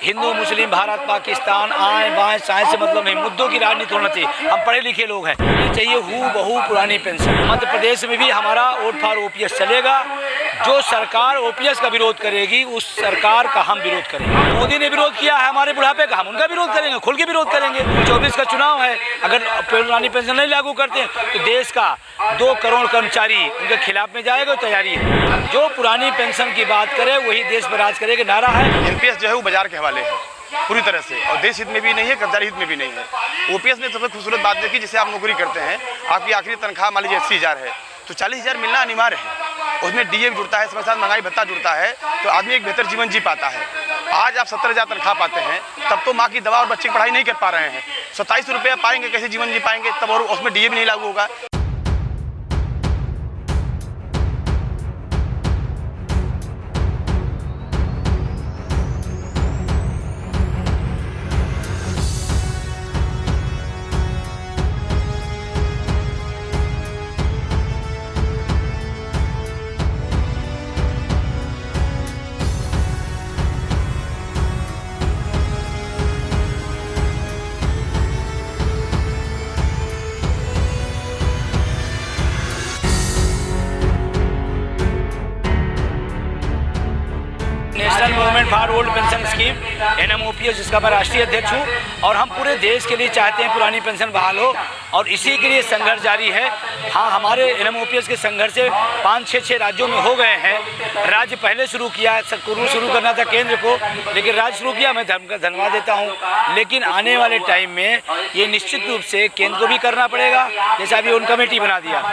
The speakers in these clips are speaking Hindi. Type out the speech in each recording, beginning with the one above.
हिंदू मुस्लिम भारत पाकिस्तान आए बाएं साएं से मतलब नहीं, मुद्दों की राजनीति होना चाहिए। हम पढ़े लिखे लोग हैं, चाहिए हू बहू पुरानी पेंशन। मध्य प्रदेश में भी हमारा वोट फॉर ओपीएस चलेगा। जो सरकार ओपीएस का विरोध करेगी उस सरकार का हम विरोध करेंगे। मोदी ने विरोध किया है हमारे बुढ़ापे का, हम उनका विरोध करेंगे, खुल के विरोध करेंगे। 24 का चुनाव है, अगर पुरानी पेंशन नहीं लागू करते हैं तो देश का 2 करोड़ कर्मचारी उनके खिलाफ में जाएगा। तैयारी है, जो पुरानी पेंशन की बात करे वही देश पर राज करेगा नारा है। एनपीएस जो है वो बाजार के हवाले है पूरी तरह से, और देश हित में भी नहीं है, कर्मचारी हित में भी नहीं है। ओपीएस ने सबसे खूबसूरत बात देखी, जिसे आप नौकरी करते हैं, आपकी आखिरी तनख्वाह मान लीजिए 80,000 है तो 40,000 मिलना अनिवार्य है। उसमें डीए भी जुड़ता है, समय साथ महंगाई भत्ता जुड़ता है, तो आदमी एक बेहतर जीवन जी पाता है। आज आप 70,000 तनख्वाह पाते हैं, तब तो माँ की दवा और बच्चे की पढ़ाई नहीं कर पा रहे हैं। 27 रुपये पाएंगे, कैसे जीवन जी पाएंगे तब, और उसमें डीए भी नहीं लागू होगा। National movement for old pension scheme NMOPS, जिसका मैं राष्ट्रीय अध्यक्ष हूँ, और हम पूरे देश के लिए चाहते हैं पुरानी पेंशन बहाल हो, और इसी के लिए संघर्ष जारी है। हाँ, हमारे NMOPS के संघर्ष से 5-6 राज्यों में हो गए हैं। राज्य पहले शुरू किया, शुरू करना था केंद्र को, लेकिन राज्य शुरू किया, मैं धन्यवाद देता हूँ। लेकिन आने वाले टाइम में ये निश्चित रूप से केंद्र को भी करना पड़ेगा। जैसा अभी उन कमेटी बना दिया,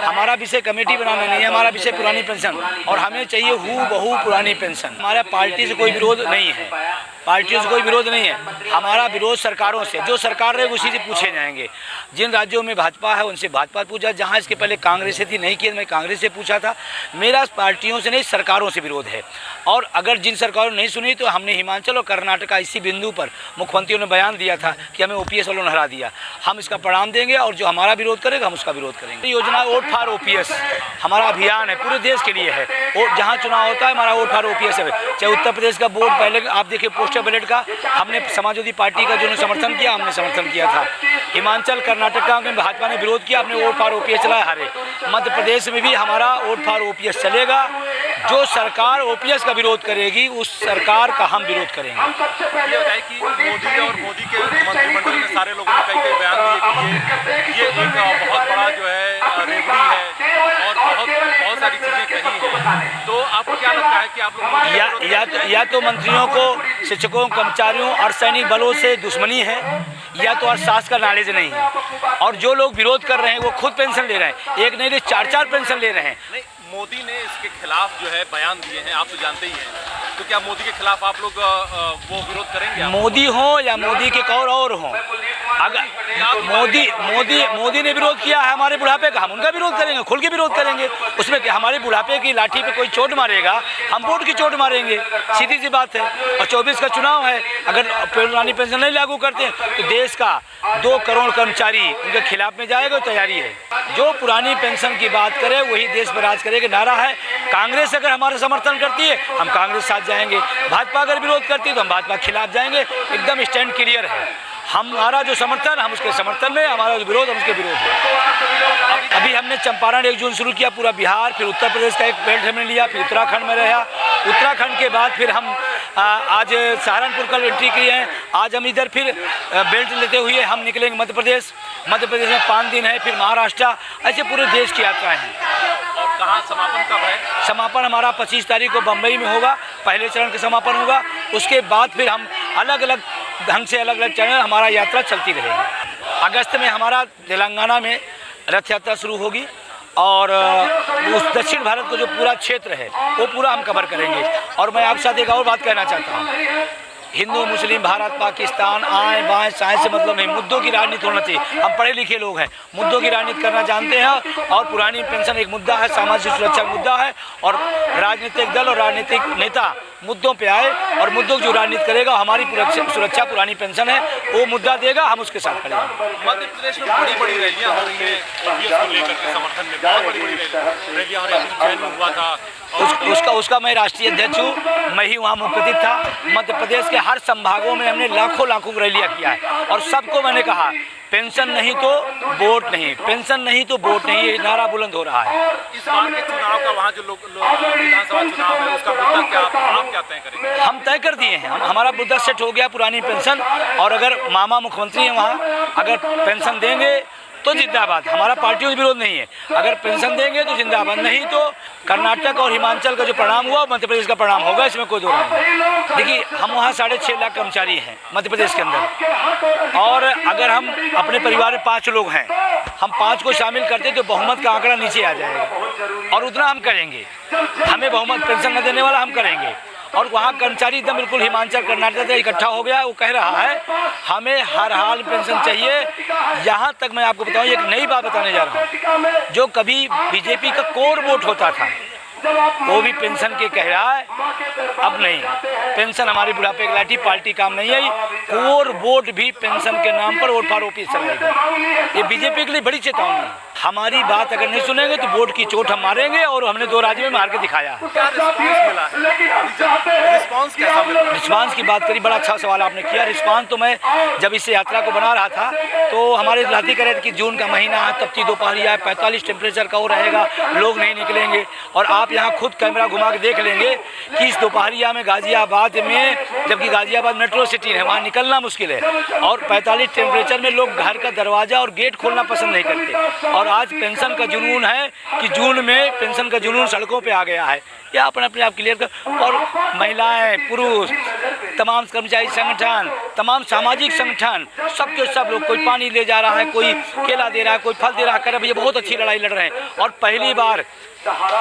हमारा विषय कमेटी बनाना नहीं है, हमारा विषय पुरानी पेंशन, और हमें चाहिए हू बहू पुरानी पेंशन। हमारा पार्टी से कोई विरोध नहीं है, पार्टियों से कोई विरोध नहीं है। हमारा विरोध सरकारों से, जो सरकार रहे उसी से पूछे जाएंगे। जिन राज्यों में भाजपा है उनसे भाजपा पूछा, जहां इसके पहले कांग्रेस से थी नहीं किया, मैं कांग्रेस से पूछा था। मेरा पार्टियों से नहीं, सरकारों से विरोध है। और अगर जिन सरकारों ने नहीं सुनी तो हमने हिमाचल और कर्नाटक इसी बिंदु पर मुख्यमंत्रियों ने बयान दिया था कि हमें ओपीएस वालों ने हरा दिया। हम इसका परिणाम देंगे, और जो हमारा विरोध करेगा हम उसका विरोध करेंगे। योजना वोट फॉर ओपीएस हमारा अभियान है, पूरे देश के लिए है। और जहाँ चुनाव होता है हमारा वोट फॉर ओपीएस है। चाहे उत्तर प्रदेश का बोर्ड, पहले आप देखिए पोस्टर बैलेट का, हमने समाजवादी पार्टी का जो समर्थन किया, हमने समर्थन किया था। हिमाचल कर्नाटक का भाजपा ने विरोध किया, हमने वोट फॉर ओपीएस चलाया, हारे। मध्य प्रदेश में भी हमारा वोट फॉर ओपीएस चलेगा। जो सरकार ओपीएस का विरोध करेगी उस सरकार का हम विरोध करेंगे। ये है कि मोदी के मंत्रिमंडल में सारे लोगों ने कई बयान दिए कि ये एक बहुत बड़ा जो है रेवड़ी है, और बहुत सारी चीजें कही हैं। तो आपको क्या लगता है कि आप लोग या तो मंत्रियों को, शिक्षकों, कर्मचारियों और सैनिक बलों से दुश्मनी है, या तो अर्थशास्त्र का नॉलेज नहीं है। और जो लोग विरोध कर रहे हैं वो खुद पेंशन ले रहे हैं, एक नहीं 4-4 पेंशन ले रहे हैं। नहीं, मोदी ने इसके खिलाफ जो है बयान दिए हैं, आप तो जानते ही हैं। तो क्या मोदी के खिलाफ आप लोग वो विरोध करेंगे? मोदी हो या मोदी के और हो, अगर मोदी ने विरोध किया है हमारे बुढ़ापे का, हम उनका विरोध करेंगे, खुल के विरोध करेंगे। उसमें हमारे बुढ़ापे की लाठी पे कोई चोट मारेगा, हम वोट की चोट मारेंगे, सीधी सी बात है। और 24 का चुनाव है, अगर पुरानी पेंशन नहीं लागू करते हैं तो देश का 2 करोड़ कर्मचारी उनके खिलाफ में जाएगा। तैयारी है, जो पुरानी पेंशन की बात करे वही देश पर राज करेगा नारा है। कांग्रेस अगर हमारा समर्थन करती है हम कांग्रेस साथ जाएंगे, भाजपा अगर विरोध करती है तो हम भाजपा के खिलाफ जाएंगे। एकदम स्टैंड क्लियर है, हमारा जो समर्थन हम उसके समर्थन में, हमारा जो विरोध हम उसके विरोध में। अभी हमने चंपारण 1 जून शुरू किया, पूरा बिहार, फिर उत्तर प्रदेश का एक बेल्ट हमने लिया, फिर उत्तराखंड में रहा। उत्तराखंड के बाद फिर हम आज सहारनपुर का एंट्री किए हैं। आज हम इधर फिर बेल्ट लेते हुए हम निकलेंगे मध्य प्रदेश में 5 दिन है, फिर महाराष्ट्र, ऐसे पूरे देश की यात्राएँ हैं। और कहाँ समापन कब है? समापन हमारा 25 तारीख को बम्बई में होगा, पहले चरण का समापन होगा। उसके बाद फिर हम अलग अलग ढंग से अलग अलग चरण हमारा यात्रा चलती रहेगी। अगस्त में हमारा तेलंगाना में रथ यात्रा शुरू होगी, और उस दक्षिण भारत को जो पूरा क्षेत्र है वो पूरा हम कवर करेंगे। और मैं आपके साथ एक और बात कहना चाहता हूँ, हिंदू मुस्लिम भारत पाकिस्तान आए बाएं साएं से मतलब नहीं, मुद्दों की राजनीति होना चाहिए। हम पढ़े लिखे लोग हैं, मुद्दों की राजनीति करना जानते हैं। और पुरानी पेंशन एक मुद्दा है, सामाजिक सुरक्षा मुद्दा है, और राजनीतिक दल और राजनीतिक नेता मुद्दों पे आए और मुद्दों की जो राजनीति करेगा, हमारी सुरक्षा पुरानी पेंशन है, वो मुद्दा देगा, हम उसके साथ खड़े हैं। मध्य प्रदेश में बड़ी रैलियाँ हो रही हैं ओपीएस को लेकर के समर्थन में, बहुत बड़ी रैलियाँ हो रही हैं। हुआ था उसका मैं राष्ट्रीय अध्यक्ष हूँ। मैं ही वहाँ मुख्य अतिथि था। मध्य प्रदेश के हर संभागों में हमने लाखों रैलियाँ किया है और सबको मैंने कहा पेंशन नहीं तो वोट नहीं, पेंशन नहीं तो वोट नहीं, ये नारा बुलंद हो रहा है। इस बार के चुनाव का वहाँ जो विधानसभा चुनाव है उसका मुद्दा क्या आप क्या तय करेंगे? हम तय कर दिए हैं, हमारा मुद्दा सेट हो गया पुरानी पेंशन, और अगर मामा मुख्यमंत्री हैं वहाँ अगर पेंशन देंगे तो जिंदाबाद, हमारा पार्टियों का विरोध नहीं है। अगर पेंशन देंगे तो जिंदाबाद, नहीं तो कर्नाटक और हिमाचल का जो परिणाम हुआ मध्य प्रदेश का परिणाम होगा, इसमें कोई दो नहीं। देखिए हम वहाँ 6.5 लाख कर्मचारी हैं मध्य प्रदेश के अंदर, और अगर हम अपने परिवार में 5 लोग हैं, हम 5 को शामिल करते तो बहुमत का आंकड़ा नीचे आ जाएगा और उतना हम करेंगे। हमें बहुमत पेंशन न देने वाला हम करेंगे। और वहाँ कर्मचारी एकदम बिल्कुल हिमाचल कर्नाटक से इकट्ठा हो गया, वो कह रहा है हमें हर हाल में पेंशन चाहिए। यहाँ तक मैं आपको बताऊँ, एक नई बात बताने जा रहा हूँ, जो कभी बीजेपी का कोर वोट होता था वो भी पेंशन के कह रहा है अब नहीं, पेंशन हमारी बुढ़ापे की लाठी, पार्टी काम नहीं आई, कोर वोट भी पेंशन के नाम पर वोट फॉर ऑफिस चलाएगा। ये बीजेपी के लिए बड़ी चेतावनी है। हमारी बात अगर नहीं सुनेंगे तो वोट की चोट हम मारेंगे, और हमने 2 राज्यों में मार के दिखाया है। रिस्पांस कैसा मिला? रिस्पांस की बात करी, बड़ा अच्छा सवाल आपने किया। रिस्पांस तो मैं जब इस यात्रा को बना रहा था तो हमारे साथी कह रहे थे कि जून का महीना है, तपती दोपहरिया है, 45 टेम्परेचर का वो रहेगा, लोग नहीं निकलेंगे। और आप यहाँ खुद कैमरा घुमा के देख लेंगे कि इस दोपहरिया में गाजियाबाद में, जबकि गाजियाबाद मेट्रो सिटी है, वहाँ निकलना मुश्किल है, और 45 टेम्परेचर में लोग घर का दरवाज़ा और गेट खोलना पसंद नहीं करते। और आज पेंशन का जुनून है कि जून में पेंशन का जुनून सड़कों पे आ गया है। या अपने आप क्लियर कर, और महिलाएं, पुरुष, तमाम कर्मचारी संगठन, तमाम सामाजिक संगठन, सबके सब लोग, कोई पानी ले जा रहा है, कोई केला दे रहा है, कोई फल दे रहा है, कर ये बहुत अच्छी लड़ाई लड़ रहे हैं। और पहली बार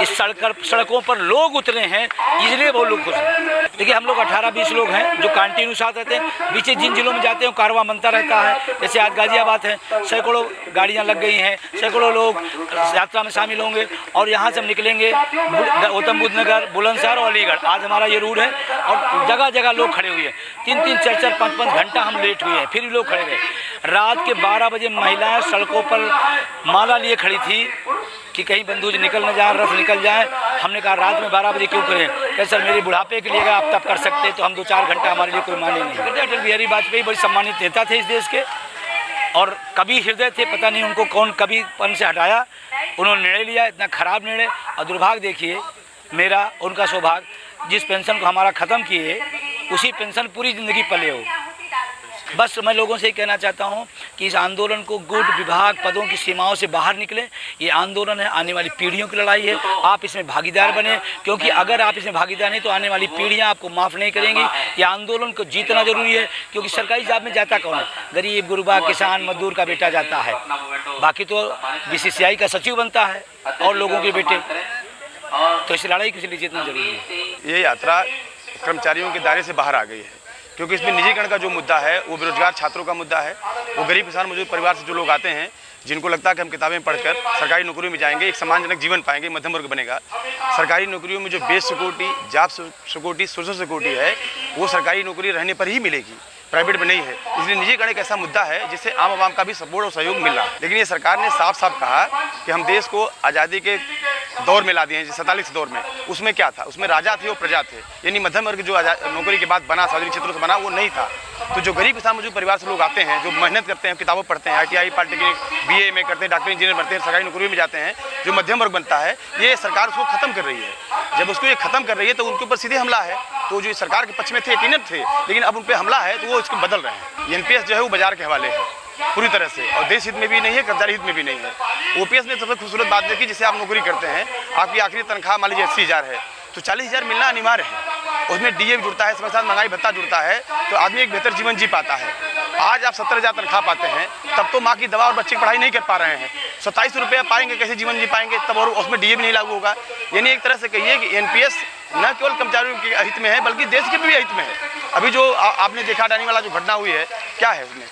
इस सड़कों पर लोग उतरे हैं, इसलिए बहुत लोग खुश हैं। देखिए हम लोग 18-20 लोग हैं जो कंटिन्यू साथ रहते हैं। पीछे जिन जिलों में जाते हैं कारवां बनता रहता है। जैसे आज गाजियाबाद है, सैकड़ों गाड़ियां लग गई हैं, सैकड़ों लोग यात्रा में शामिल होंगे, और यहाँ से हम निकलेंगे गौतम बुद्ध नगर, बुलंदशहर और अलीगढ़। आज हमारा ये रूट है, और जगह जगह लोग खड़े हुए हैं। 3-3, 4-4, 5-5 घंटा हम लेट हुए हैं, फिर भी लोग खड़े रहे। रात के 12 बजे महिलाएं सड़कों पर माला लिए खड़ी थी कि कहीं बंदूक निकल न जाए, रथ निकल जाए। हमने कहा रात में 12 बजे क्यों करें? कहे सर मेरे बुढ़ापे के लिए अगर आप तब कर सकते तो हम 2-4 घंटा, हमारे लिए कोई माने नहीं करते। अटल बिहारी वाजपेयी बड़े सम्मानित नेता थे इस देश के, और कभी हृदय थे, पता नहीं उनको कौन कभी पन से हटाया। उन्होंने निर्णय लिया, इतना खराब निर्णय, और दुर्भाग्य देखिए मेरा, उनका सौभाग्य, जिस पेंशन को हमारा ख़त्म किए उसी पेंशन पूरी ज़िंदगी पले हो। बस मैं लोगों से ही कहना चाहता हूं कि इस आंदोलन को गुट विभाग पदों की सीमाओं से बाहर निकले। ये आंदोलन है, आने वाली पीढ़ियों की लड़ाई है। आप इसमें भागीदार बने, क्योंकि अगर आप इसमें भागीदार नहीं तो आने वाली पीढ़ियां आपको माफ़ नहीं करेंगी। ये आंदोलन को जीतना जरूरी है, क्योंकि सरकारी जॉब में जाता कौन है? गरीब, गुरबा, किसान, मजदूर का बेटा जाता है, बाकी तो BCCI का सचिव बनता है और लोगों के बेटे। तो इस लड़ाई के लिए जीतना जरूरी है। ये यात्रा कर्मचारियों के दायरे से बाहर आ गई है, क्योंकि इसमें निजीकरण का जो मुद्दा है वो बेरोजगार छात्रों का मुद्दा है। वो गरीब किसान मजदूर परिवार से जो लोग आते हैं, जिनको लगता है कि हम किताबें पढ़कर सरकारी नौकरियों में जाएंगे, एक सम्मानजनक जीवन पाएंगे, मध्यम वर्ग बनेगा। सरकारी नौकरियों में जो base security, job security, social security है, वो सरकारी नौकरी रहने पर ही मिलेगी, प्राइवेट में नहीं है। इसलिए निजीकरण एक ऐसा मुद्दा है जिससे आम आवाम का भी सपोर्ट और सहयोग मिल रहा है। लेकिन ये सरकार ने साफ साफ कहा कि हम देश को आज़ादी के दौर में ला दिए हैं, 47 दौर में। उसमें क्या था? उसमें राजा थे और प्रजा थे, यानी मध्यम वर्ग जो नौकरी के बाद बना, सार्वजनिक क्षेत्रों से बना, वो नहीं था। तो जो गरीब किसान मजदूर परिवार से लोग आते हैं, जो मेहनत करते हैं, किताबें पढ़ते हैं, ITI पॉलिटेक्निक BA में करते हैं, डॉक्टर इंजीनियर बनते हैं, सरकारी नौकरी में जाते हैं, जो मध्यम वर्ग बनता है, ये सरकार उसको खत्म कर रही है। जब उसको ये खत्म कर रही है तो उनके ऊपर सीधे हमला है। तो जो सरकार के पक्ष में थे, यकीनन थे, लेकिन अब उन पर हमला है तो वो इसको बदल रहे हैं। NPS जो है वो बाजार के हवाले है पूरी तरह से, और देश हित में भी नहीं है, कर्मचारी हित में भी नहीं है। OPS ने सबसे खूबसूरत बात देखी, जिसे आप नौकरी करते हैं, आपकी आखिरी तनख्वाह मान लीजिए 80,000 है, तो 40,000 मिलना अनिवार्य है। उसमें DA भी जुड़ता है, इसके साथ महंगाई भत्ता जुड़ता है, तो आदमी एक बेहतर जीवन जी पाता है। आज आप 17,000 तनख्वाह पाते हैं, तब तो माँ की दवा और बच्चे की पढ़ाई नहीं कर पा रहे हैं। 27 रुपये पाएंगे, कैसे जीवन जी पाएंगे तब, और उसमें DA भी नहीं लागू होगा। यानी एक तरह से कहिए कि NPS न केवल कर्मचारियों के हित में है, बल्कि देश के भी हित में है। अभी जो आपने देखा डानी वाला जो घटना हुई है, क्या है उसमें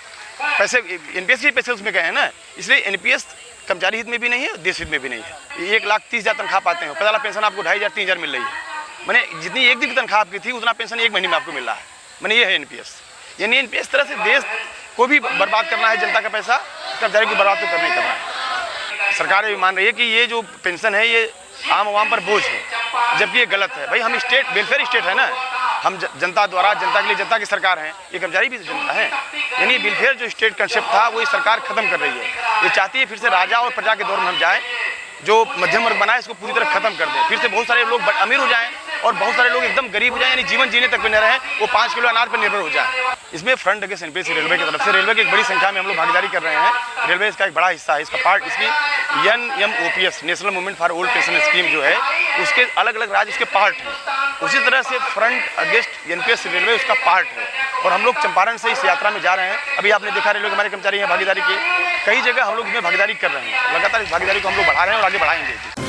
पैसे, NPS के पैसे उसमें गए हैं ना, इसलिए NPS कर्मचारी हित में भी नहीं है, देश हित में भी नहीं है। 1,30,000 तनख्वाह पाते हैं, पहला पेंशन आपको 2,500 3,000 मिल रही है। मैंने जितनी एक दिन की तनख्वाह आपकी थी, उतना पेंशन एक महीने में आपको मिल रहा है। मैंने ये है NPS। यानी NPS तरह से देश को भी बर्बाद करना है, जनता का पैसा, कर्मचारी को बर्बाद तो करना ही करना है। सरकार ये मान रही है कि ये जो पेंशन है ये आम आवाम पर बोझ है, जबकि ये गलत है। भाई हम स्टेट वेलफेयर स्टेट है ना, हम जनता द्वारा, जनता के लिए जनता की सरकार है, ये कर्मचारी भी जनता है। यानी वेलफेयर जो स्टेट कंसेप्ट था वो ये सरकार खत्म कर रही है। ये चाहती है फिर से राजा और प्रजा के दौर में हम जाएं, जो मध्यम वर्ग बना है इसको पूरी तरह खत्म कर दें, फिर से बहुत सारे लोग अमीर हो जाएं और बहुत सारे लोग एकदम गरीब हो जाएं, यानी जीवन जीने तक में न रहें, वो 5 किलो अनाज पर निर्भर हो जाए। इसमें फ्रंट अगेंस्ट एनपीएससी रेलवे की तरफ से रेलवे की एक बड़ी संख्या में हम लोग भागीदारी कर रहे हैं। रेलवे इसका एक बड़ा हिस्सा है, इसका पार्ट इसकी NMOPS national movement for old pension scheme जो है उसके अलग अलग राज्य उसके पार्ट हैं। उसी तरह से फ्रंट अगेंस्ट एनपीएससी रेलवे उसका पार्ट है और हम लोग चंपारण से इस यात्रा में जा रहे हैं। अभी आपने देखा रेलवे के हमारे कर्मचारी हैं भागीदारी की, कई जगह हम लोग इसमें भागीदारी कर रहे हैं। लगातार इस भागीदारी को हम लोग बढ़ा रहे हैं और आगे बढ़ाएंगे।